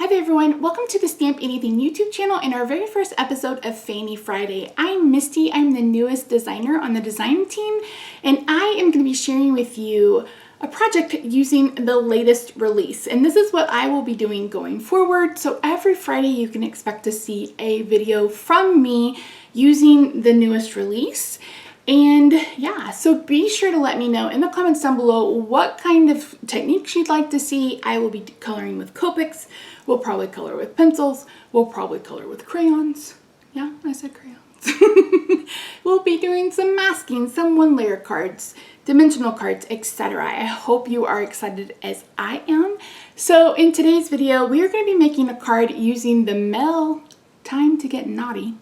Hi there everyone, welcome to the Stamp Anything YouTube channel and our very first episode of Fanny Friday. I'm Misty, I'm the newest designer on the design team, and I am going to be sharing with you a project using the latest release. And this is what I will be doing going forward. So every Friday you can expect to see a video from me using the newest release. And yeah, so be sure to let me know in the comments down below what kind of techniques you'd like to see. I will be coloring with Copics. We'll probably color with pencils. We'll probably color with crayons. Yeah, I said crayons. We'll be doing some masking, some one-layer cards, dimensional cards, etc. I hope you are excited as I am. So in today's video, we are going to be making a card using the Mel Time to Get Nauti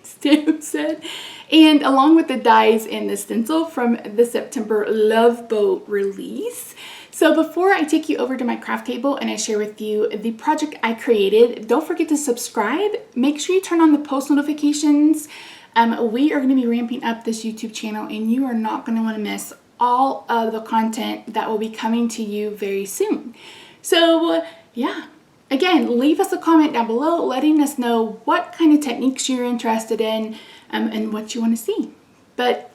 stamp set, and along with the dies and the stencil from the September Love Boat release. So before I take you over to my craft table and I share with you the project I created, don't forget to subscribe. Make sure you turn on the post notifications. We are going to be ramping up this YouTube channel and you are not going to want to miss all of the content that will be coming to you very soon. So yeah, again, leave us a comment down below letting us know what kind of techniques you're interested in and what you want to see. But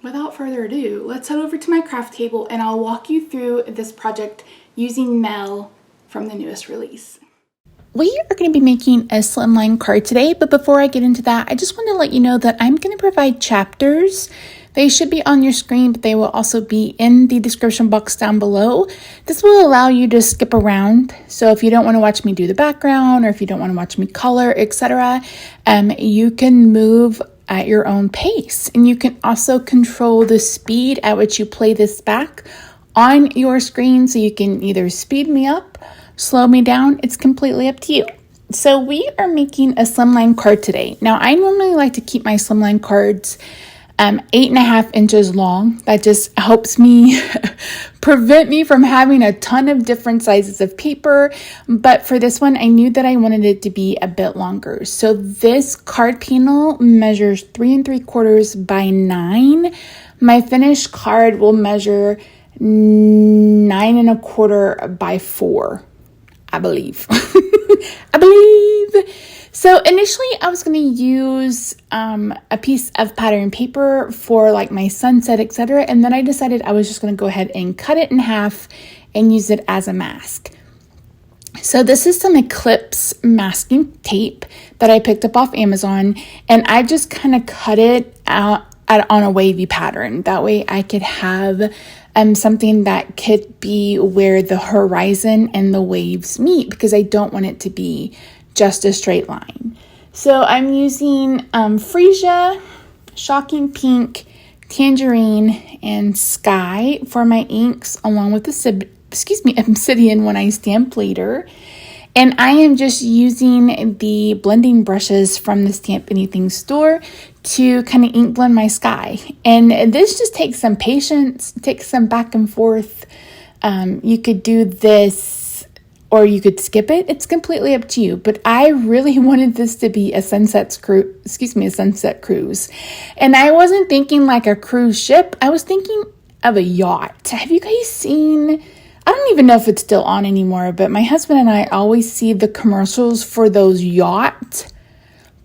without further ado, let's head over to my craft table and I'll walk you through this project using Mel from the newest release. We are going to be making a slimline card today, but before I get into that, I just want to let you know that I'm going to provide chapters. They should be on your screen, but they will also be in the description box down below. This will allow you to skip around. So if you don't want to watch me do the background or if you don't want to watch me color, etc., you can move at your own pace. And you can also control the speed at which you play this back on your screen. So you can either speed me up, slow me down. It's completely up to you. So we are making a slimline card today. Now I normally like to keep my slimline cards 8.5 inches long. That just helps me prevent me from having a ton of different sizes of paper. But for this one, I knew that I wanted it to be a bit longer. So this card panel measures 3 3/4 by 9. My finished card will measure 9 1/4 by 4, I believe. I believe. So initially I was going to use a piece of pattern paper for like my sunset, etc. And then I decided I was just going to go ahead and cut it in half and use it as a mask. So this is some Eclipse masking tape that I picked up off Amazon, and I just kind of cut it out on a wavy pattern. That way I could have something that could be where the horizon and the waves meet, because I don't want it to be just a straight line. So I'm using Freesia, Shocking Pink, Tangerine, and Sky for my inks, along with the Obsidian when I stamp later. And I am just using the blending brushes from the Stamp Anything store to kind of ink blend my Sky. And this just takes some patience, takes some back and forth. You could do this or you could skip it. It's completely up to you. But I really wanted this to be a sunset cruise. And I wasn't thinking like a cruise ship. I was thinking of a yacht. Have you guys seen, I don't even know if it's still on anymore, but my husband and I always see the commercials for those yacht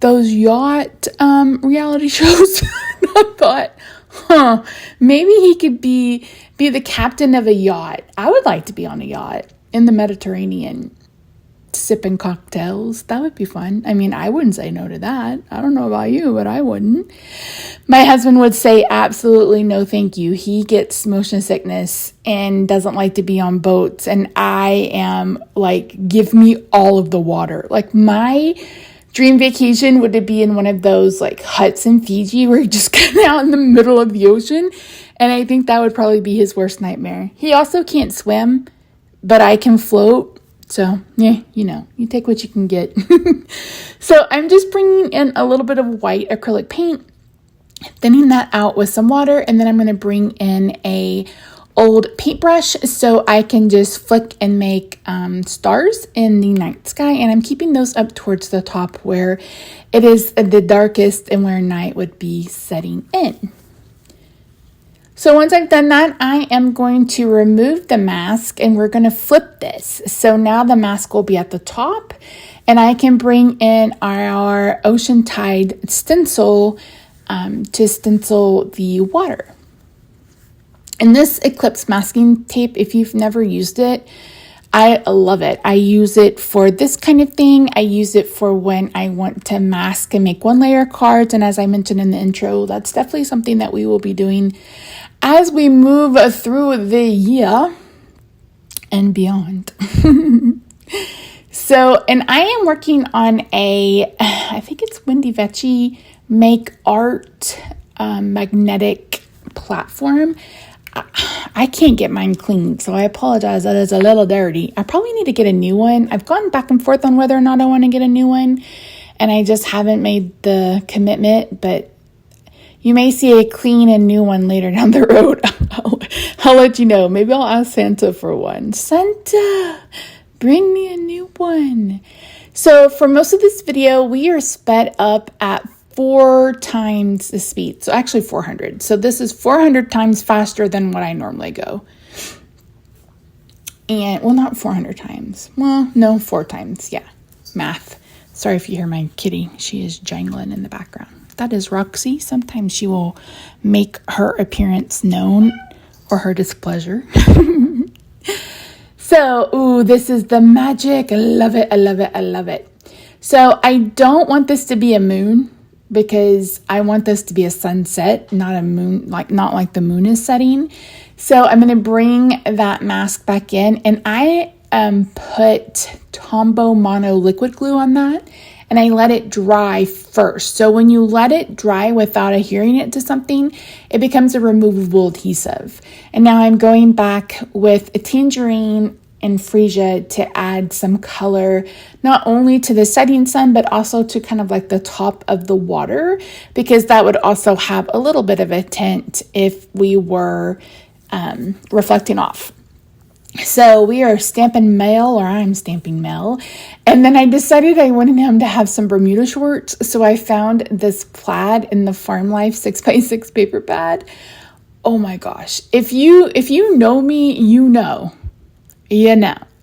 reality shows. I thought, maybe he could be the captain of a yacht. I would like to be on a yacht in the Mediterranean, sipping cocktails. That would be fun. I mean, I wouldn't say no to that. I don't know about you, but I wouldn't. My husband would say absolutely no thank you. He gets motion sickness and doesn't like to be on boats. And I am like, give me all of the water. Like my dream vacation would be in one of those like huts in Fiji where you just get out in the middle of the ocean. And I think that would probably be his worst nightmare. He also can't swim, but I can float. So yeah, you take what you can get. So I'm just bringing in a little bit of white acrylic paint, thinning that out with some water. And then I'm going to bring in a old paintbrush so I can just flick and make stars in the night sky. And I'm keeping those up towards the top where it is the darkest and where night would be setting in. So once I've done that, I am going to remove the mask and we're going to flip this. So now the mask will be at the top and I can bring in our Ocean Tide stencil to stencil the water. And this Eclipse masking tape, if you've never used it, I love it. I use it for this kind of thing. I use it for when I want to mask and make one layer cards. And as I mentioned in the intro, that's definitely something that we will be doing as we move through the year and beyond. So, and I am working on I think it's Wendy Vecchi Make Art magnetic platform. I can't get mine clean, so I apologize. That is a little dirty. I probably need to get a new one. I've gone back and forth on whether or not I want to get a new one, and I just haven't made the commitment, but you may see a clean and new one later down the road. I'll let you know. Maybe I'll ask Santa for one. Santa, bring me a new one. So for most of this video, we are sped up at 4 times the speed. So actually 400. So this is 400 times faster than what I normally go. And, well, not 400 times. Well, no, 4 times. Yeah, math. Sorry if you hear my kitty. She is jangling in the background. That is Roxy. Sometimes she will make her appearance known or her displeasure. So, ooh, this is the magic. I love it. I love it. I love it. So I don't want this to be a moon, because I want this to be a sunset, not a moon, not like the moon is setting. So I'm going to bring that mask back in, and I put Tombow Mono liquid glue on that, and I let it dry first. So when you let it dry without adhering it to something, it becomes a removable adhesive. And now I'm going back with a tangerine and freesia to add some color, not only to the setting sun, but also to kind of like the top of the water, because that would also have a little bit of a tint if we were reflecting off. So we are stamping Mel, or I'm stamping Mel. And then I decided I wanted him to have some Bermuda shorts. So I found this plaid in the Farm Life 6x6 paper pad. Oh my gosh. If you know me, you know.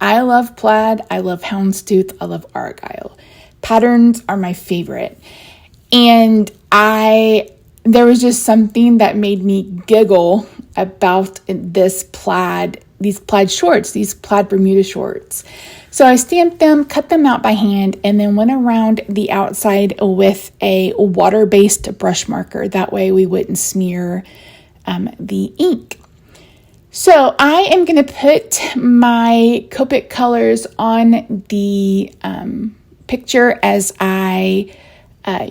I love plaid, I love houndstooth, I love argyle. Patterns are my favorite. And there was just something that made me giggle about these plaid shorts, these plaid Bermuda shorts. So I stamped them, cut them out by hand, and then went around the outside with a water-based brush marker. That way we wouldn't smear the ink. So I am going to put my Copic colors on the picture as I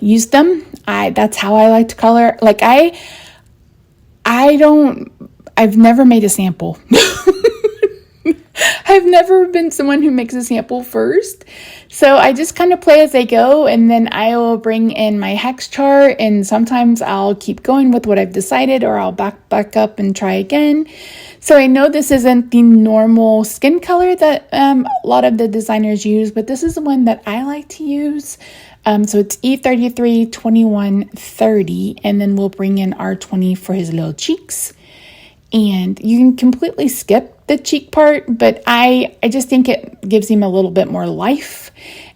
use them. That's how I like to color. Like I've never made a sample. I've never been someone who makes a sample first. So I just kind of play as I go, and then I will bring in my hex chart, and sometimes I'll keep going with what I've decided, or I'll back up and try again. So I know this isn't the normal skin color that a lot of the designers use, but this is the one that I like to use. So it's E332130, and then we'll bring in R20 for his little cheeks. And you can completely skip the cheek part, but I just think it gives him a little bit more life.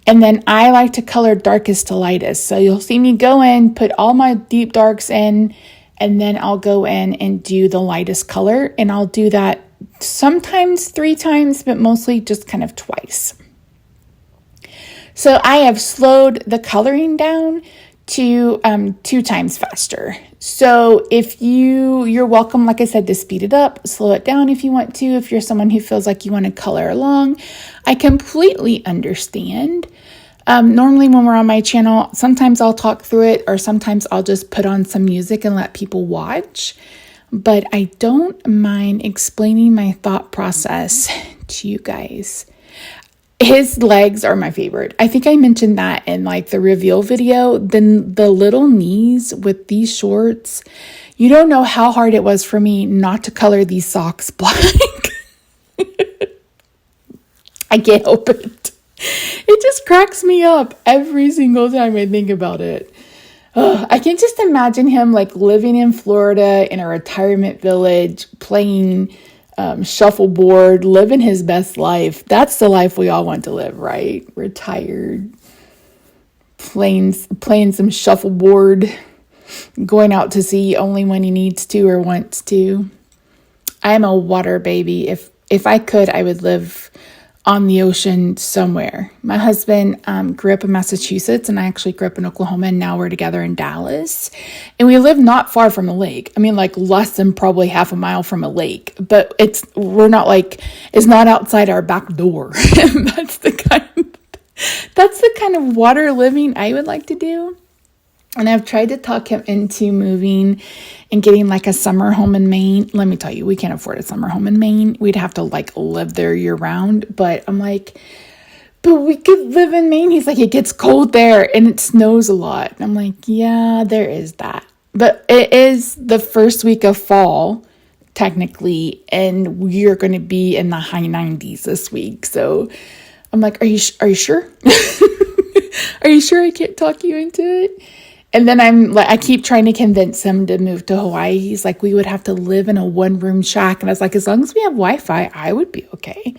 And then I like to color darkest to lightest. So you'll see me go in, put all my deep darks in, and then I'll go in and do the lightest color. And I'll do that sometimes 3 times, but mostly just kind of twice. So I have slowed the coloring down to 2 times faster. So if you're welcome, like I said, to speed it up, slow it down if you want to. If you're someone who feels like you want to color along, I completely understand. Normally when we're on my channel, sometimes I'll talk through it, or sometimes I'll just put on some music and let people watch. But I don't mind explaining my thought process to you guys. His legs are my favorite. I think I mentioned that in like the reveal video. Then the little knees with these shorts, you don't know how hard it was for me not to color these socks black. I can't help it. It just cracks me up every single time I think about it. I can just imagine him like living in Florida in a retirement village, playing shuffleboard, living his best life. That's the life we all want to live, right? Retired, playing some shuffleboard, going out to sea only when he needs to or wants to. I'm a water baby. If I could, I would live on the ocean somewhere. My husband grew up in Massachusetts, and I actually grew up in Oklahoma, and now we're together in Dallas. And we live not far from a lake. I mean, like less than probably half a mile from a lake, but it's not outside our back door. That's the kind of water living I would like to do. And I've tried to talk him into moving and getting like a summer home in Maine. Let me tell you, we can't afford a summer home in Maine. We'd have to like live there year round. But I'm like, but we could live in Maine. He's like, it gets cold there and it snows a lot. And I'm like, yeah, there is that. But it is the first week of fall, technically, and we're going to be in the high 90s this week. So I'm like, are you sure? Are you sure I can't talk you into it? And then I keep trying to convince him to move to Hawaii. He's like, we would have to live in a 1-room shack. And I was like, as long as we have Wi-Fi, I would be okay.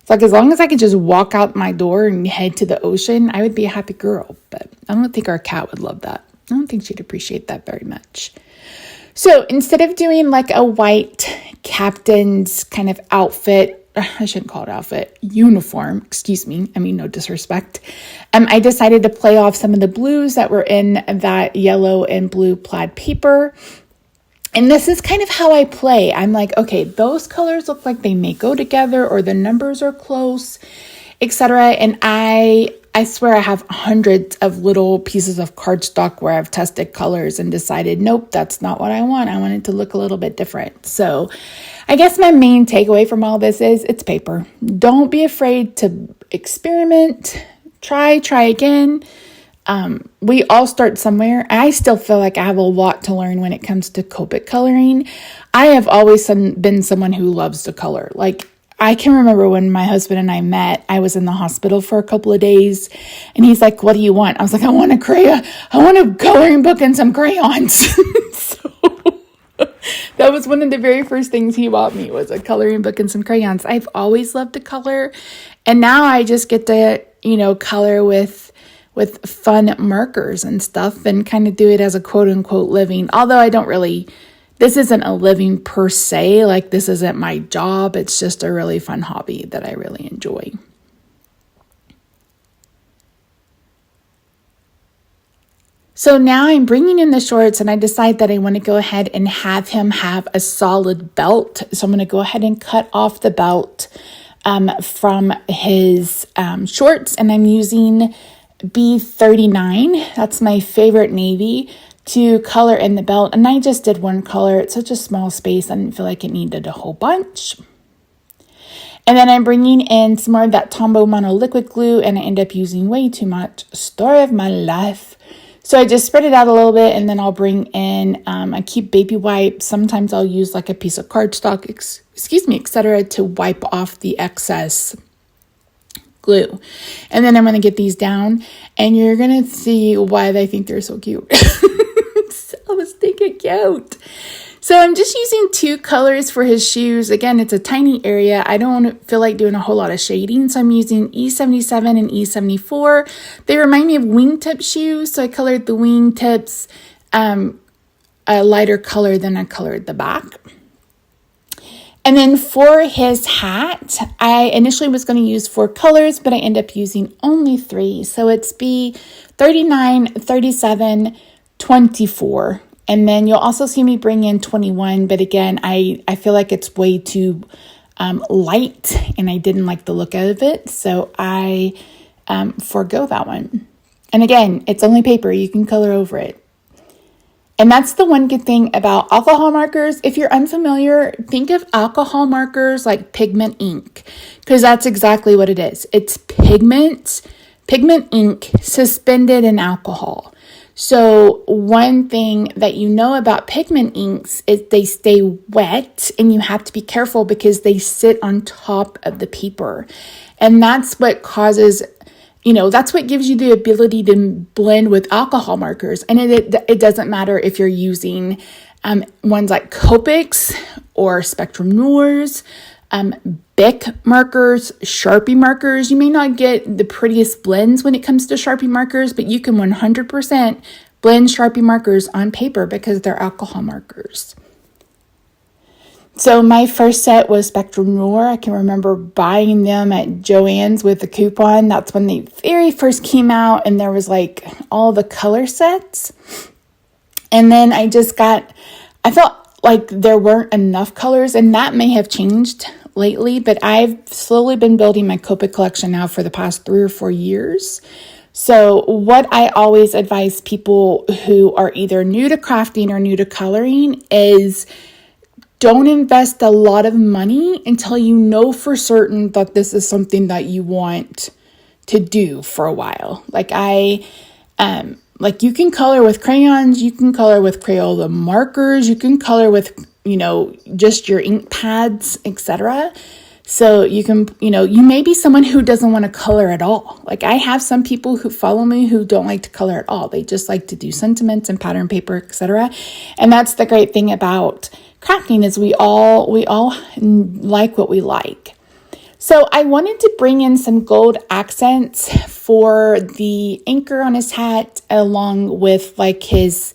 It's like, as long as I could just walk out my door and head to the ocean, I would be a happy girl. But I don't think our cat would love that. I don't think she'd appreciate that very much. So instead of doing like a white captain's kind of outfit, I shouldn't call it outfit, uniform, excuse me. I mean, no disrespect. I decided to play off some of the blues that were in that yellow and blue plaid paper. And this is kind of how I play. I'm like, okay, those colors look like they may go together or the numbers are close, etc. And I swear I have hundreds of little pieces of cardstock where I've tested colors and decided, nope, that's not what I want. I want it to look a little bit different. So I guess my main takeaway from all this is it's paper. Don't be afraid to experiment, try again. We all start somewhere. I still feel like I have a lot to learn when it comes to Copic coloring. I have always been someone who loves to color. Like, I can remember when my husband and I met, I was in the hospital for a couple of days and he's like, what do you want? I was like, I want a coloring book and some crayons. So that was one of the very first things he bought me, was a coloring book and some crayons. I've always loved to color. And now I just get to, color with fun markers and stuff and kind of do it as a quote unquote living. Although this isn't a living per se, like this isn't my job. It's just a really fun hobby that I really enjoy. So now I'm bringing in the shorts and I decide that I want to go ahead and have him have a solid belt. So I'm going to go ahead and cut off the belt from his shorts, and I'm using B39. That's my favorite navy to color in the belt. And I just did one color. It's such a small space. I didn't feel like it needed a whole bunch. And then I'm bringing in some more of that Tombow Mono liquid glue, and I end up using way too much. Story of my life. So I just spread it out a little bit, and then I'll bring in, I keep baby wipes. Sometimes I'll use like a piece of cardstock, etc., to wipe off the excess glue. And then I'm going to get these down, and you're going to see why they think they're so cute. So stinking cute. So I'm just using 2 colors for his shoes. Again, it's a tiny area. I don't feel like doing a whole lot of shading, so I'm using E77 and E74. They remind me of wingtip shoes, so I colored the wingtips a lighter color than I colored the back. And then for his hat, I initially was going to use 4 colors, but I end up using only 3. So it's B39, 37, 24. And then you'll also see me bring in 21. But again, I feel like it's way too light and I didn't like the look of it. So I forego that one. And again, it's only paper. You can color over it. And that's the one good thing about alcohol markers. If you're unfamiliar, think of alcohol markers like pigment ink, because that's exactly what it is. It's pigment ink suspended in alcohol. So one thing that you know about pigment inks is they stay wet, and you have to be careful because they sit on top of the paper. And that's what causes that's what gives you the ability to blend with alcohol markers. And it doesn't matter if you're using ones like Copics or Spectrum Noirs, Bic markers, Sharpie markers. You may not get the prettiest blends when it comes to Sharpie markers, but you can 100% blend Sharpie markers on paper because they're alcohol markers. So my first set was Spectrum Noir. I can remember buying them at Joann's with a coupon. That's when they very first came out, and there was like all the color sets. And then I felt like there weren't enough colors, and that may have changed lately, but I've slowly been building my Copic collection now for the past 3 or 4 years. So what I always advise people who are either new to crafting or new to coloring is don't invest a lot of money until you know for certain that this is something that you want to do for a while. Like you can color with crayons, you can color with Crayola markers, you can color with, just your ink pads, etc. So you can, you may be someone who doesn't want to color at all. Like I have some people who follow me who don't like to color at all. They just like to do sentiments and pattern paper, etc. And that's the great thing about crafting is we all like what we like. So I wanted to bring in some gold accents for the anchor on his hat, along with like his,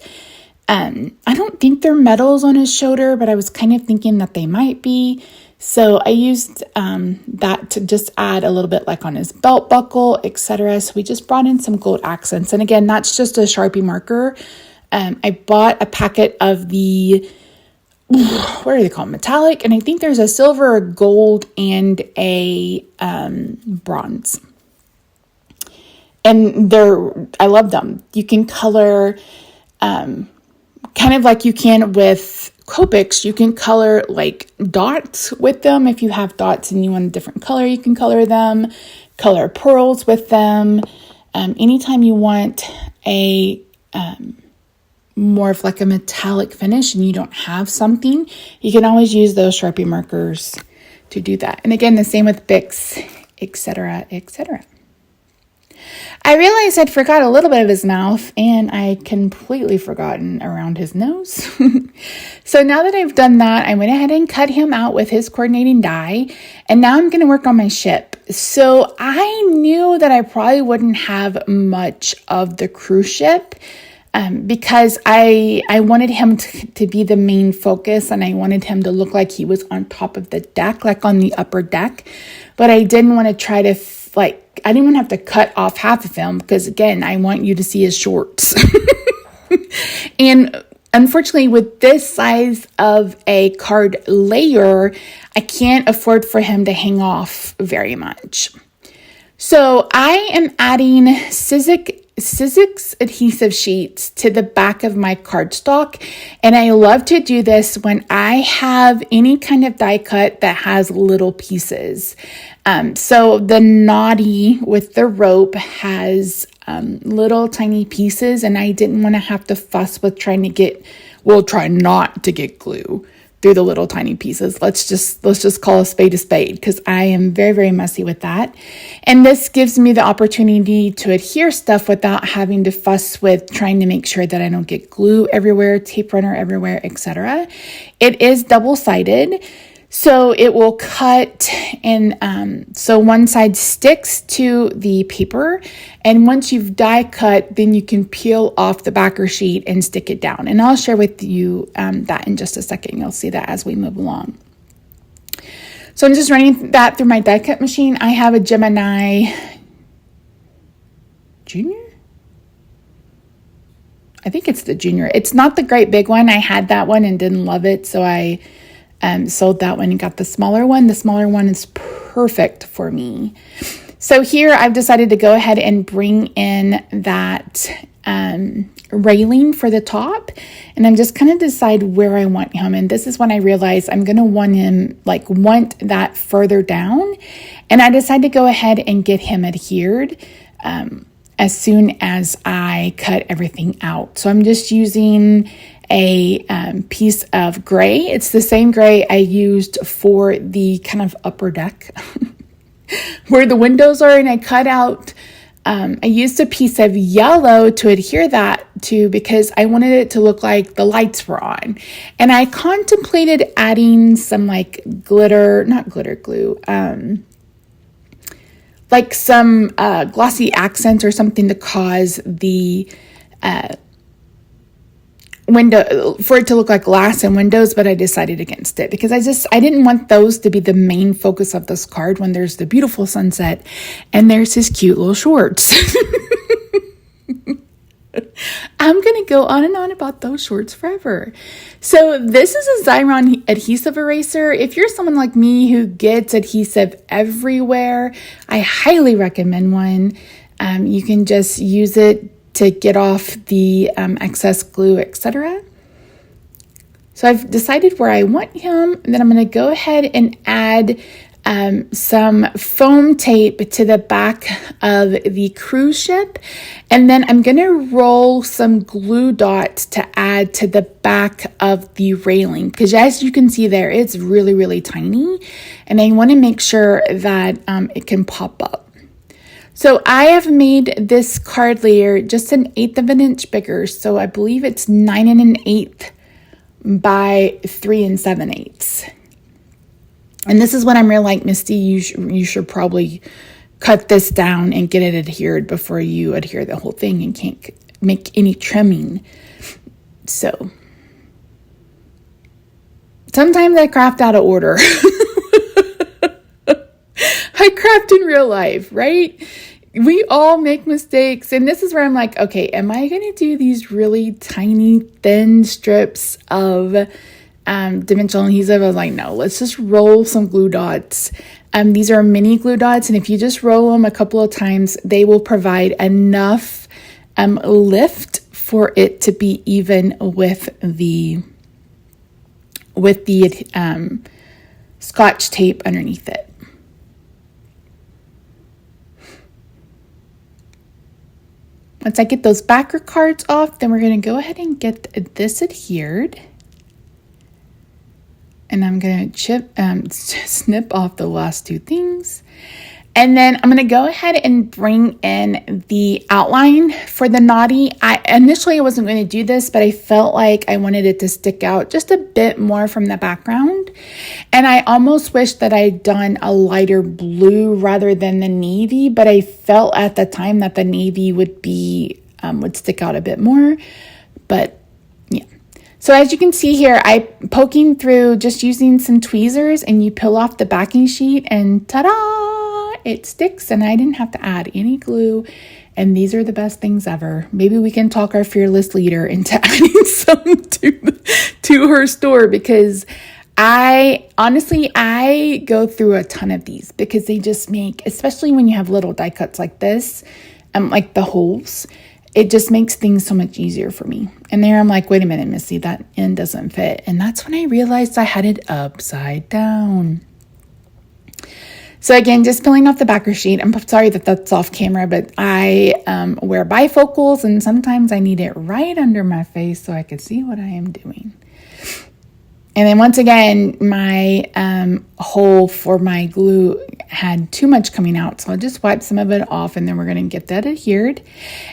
I don't think they're medals on his shoulder, but I was kind of thinking that they might be. So I used that to just add a little bit like on his belt buckle, etc. So we just brought in some gold accents. And again, that's just a Sharpie marker. I bought a packet of the, what are they called? Metallic. And I think there's a silver, a gold, and a bronze. And I love them. You can color kind of like you can with Copics. You can color like dots with them. If you have dots and you want a different color, you can color them. Color pearls with them. Anytime you want a more of like a metallic finish and you don't have something, you can always use those Sharpie markers to do that. And again, the same with Bics, etc., etc. I realized I'd forgot a little bit of his mouth, and I completely forgotten around his nose. So now that I've done that, I went ahead and cut him out with his coordinating die, and now I'm going to work on my ship. So I knew that I probably wouldn't have much of the cruise ship, because I wanted him to be the main focus, and I wanted him to look like he was on top of the deck, like on the upper deck. But I didn't want to try to I didn't want to have to cut off half of him because, again, I want you to see his shorts. And unfortunately, with this size of a card layer, I can't afford for him to hang off very much. So I am adding Sizzix adhesive sheets to the back of my cardstock, and I love to do this when I have any kind of die cut that has little pieces. So the Nauti with the rope has little tiny pieces, and I didn't want to have to fuss with try not to get glue through the little tiny pieces. Let's just call a spade because I am very, very messy with that. And this gives me the opportunity to adhere stuff without having to fuss with trying to make sure that I don't get glue everywhere, tape runner everywhere, etc. It is double-sided, so it will cut, and so one side sticks to the paper, and once you've die cut, then you can peel off the backer sheet and stick it down. And I'll share with you that in just a second. You'll see that as we move along. So I'm just running that through my die cut machine. I have a Gemini Junior? I think it's the Junior. It's not the great big one. I had that one and didn't love it, so I sold that one and got the smaller one. The smaller one is perfect for me. So here I've decided to go ahead and bring in that railing for the top, and I'm just kind of decide where I want him. And this is when I realize I'm going to want that further down, and I decide to go ahead and get him adhered as soon as I cut everything out. So I'm just using a piece of gray. It's the same gray I used for the kind of upper deck where the windows are, and I cut out I used a piece of yellow to adhere that to because I wanted it to look like the lights were on. And I contemplated adding some like not glitter glue, like some glossy accents or something to cause the window for it to look like glass and windows, but I decided against it because I didn't want those to be the main focus of this card when there's the beautiful sunset and there's his cute little shorts. I'm going to go on and on about those shorts forever. So this is a Xyron adhesive eraser. If you're someone like me who gets adhesive everywhere, I highly recommend one. You can just use it to get off the excess glue, etc. So I've decided where I want him, and then I'm going to go ahead and add some foam tape to the back of the cruise ship, and then I'm going to roll some glue dots to add to the back of the railing, because as you can see there, it's really, really tiny, and I want to make sure that it can pop up. So I have made this card layer just 1/8 of an inch bigger. So I believe it's 9 1/8 by 3 7/8. And this is what I'm real like, Misty, you should probably cut this down and get it adhered before you adhere the whole thing and can't make any trimming. So sometimes I craft out of order. I craft in real life, right? We all make mistakes. And this is where I'm like, okay, am I going to do these really tiny, thin strips of dimensional adhesive? I was like, no, let's just roll some glue dots. These are mini glue dots. And if you just roll them a couple of times, they will provide enough lift for it to be even with the Scotch tape underneath it. Once I get those backer cards off, then we're going to go ahead and get this adhered. And I'm going to snip off the last two things. And then I'm going to go ahead and bring in the outline for the Nauti. Initially I wasn't going to do this, but I felt like I wanted it to stick out just a bit more from the background. And I almost wish that I'd done a lighter blue rather than the navy, but I felt at the time that the navy would stick out a bit more. But yeah. So as you can see here, I'm poking through just using some tweezers, and you peel off the backing sheet and ta-da! It sticks, and I didn't have to add any glue, and these are the best things ever. Maybe we can talk our fearless leader into adding some to her store, because I go through a ton of these because they just make, especially when you have little die cuts like this, like the holes, it just makes things so much easier for me. And there I'm like, wait a minute, Missy, that end doesn't fit. And that's when I realized I had it upside down. So again, just peeling off the backer sheet. I'm sorry that that's off camera, but I wear bifocals, and sometimes I need it right under my face so I can see what I am doing. And then once again, my hole for my glue had too much coming out, so I'll just wipe some of it off, and then we're going to get that adhered.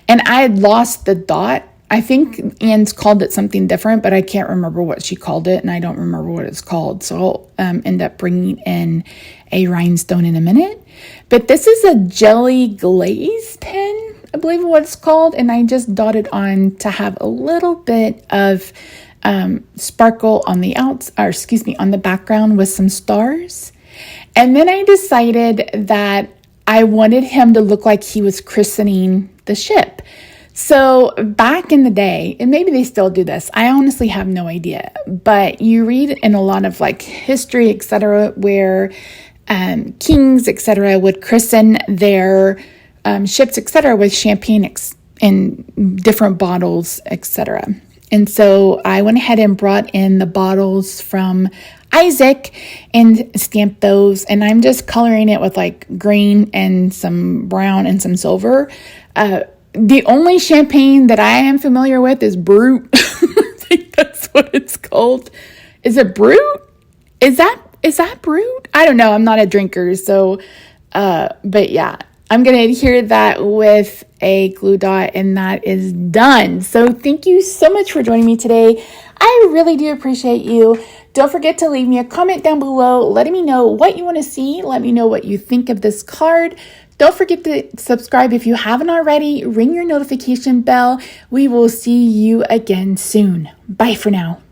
And I had lost the dot. I think Anne's called it something different, but I can't remember what she called it, and I don't remember what it's called. So I'll end up bringing in a rhinestone in a minute. But this is a jelly glaze pen, I believe what it's called, and I just dotted on to have a little bit of sparkle on the on the background with some stars. And then I decided that I wanted him to look like he was christening the ship. So back in the day, and maybe they still do this, I honestly have no idea, but you read in a lot of like history, etc., where kings, etc., would christen their ships, etc., with champagne in different bottles, etc. And so I went ahead and brought in the bottles from Isaac and stamped those, and I'm just coloring it with like green and some brown and some silver. The only champagne that I am familiar with is Brut. I think that's what it's called. Is it Brut? Is that Brut? I don't know. I'm not a drinker, so but yeah. I'm going to adhere that with a glue dot, and that is done. So thank you so much for joining me today. I really do appreciate you. Don't forget to leave me a comment down below, letting me know what you want to see. Let me know what you think of this card. Don't forget to subscribe if you haven't already. Ring your notification bell. We will see you again soon. Bye for now.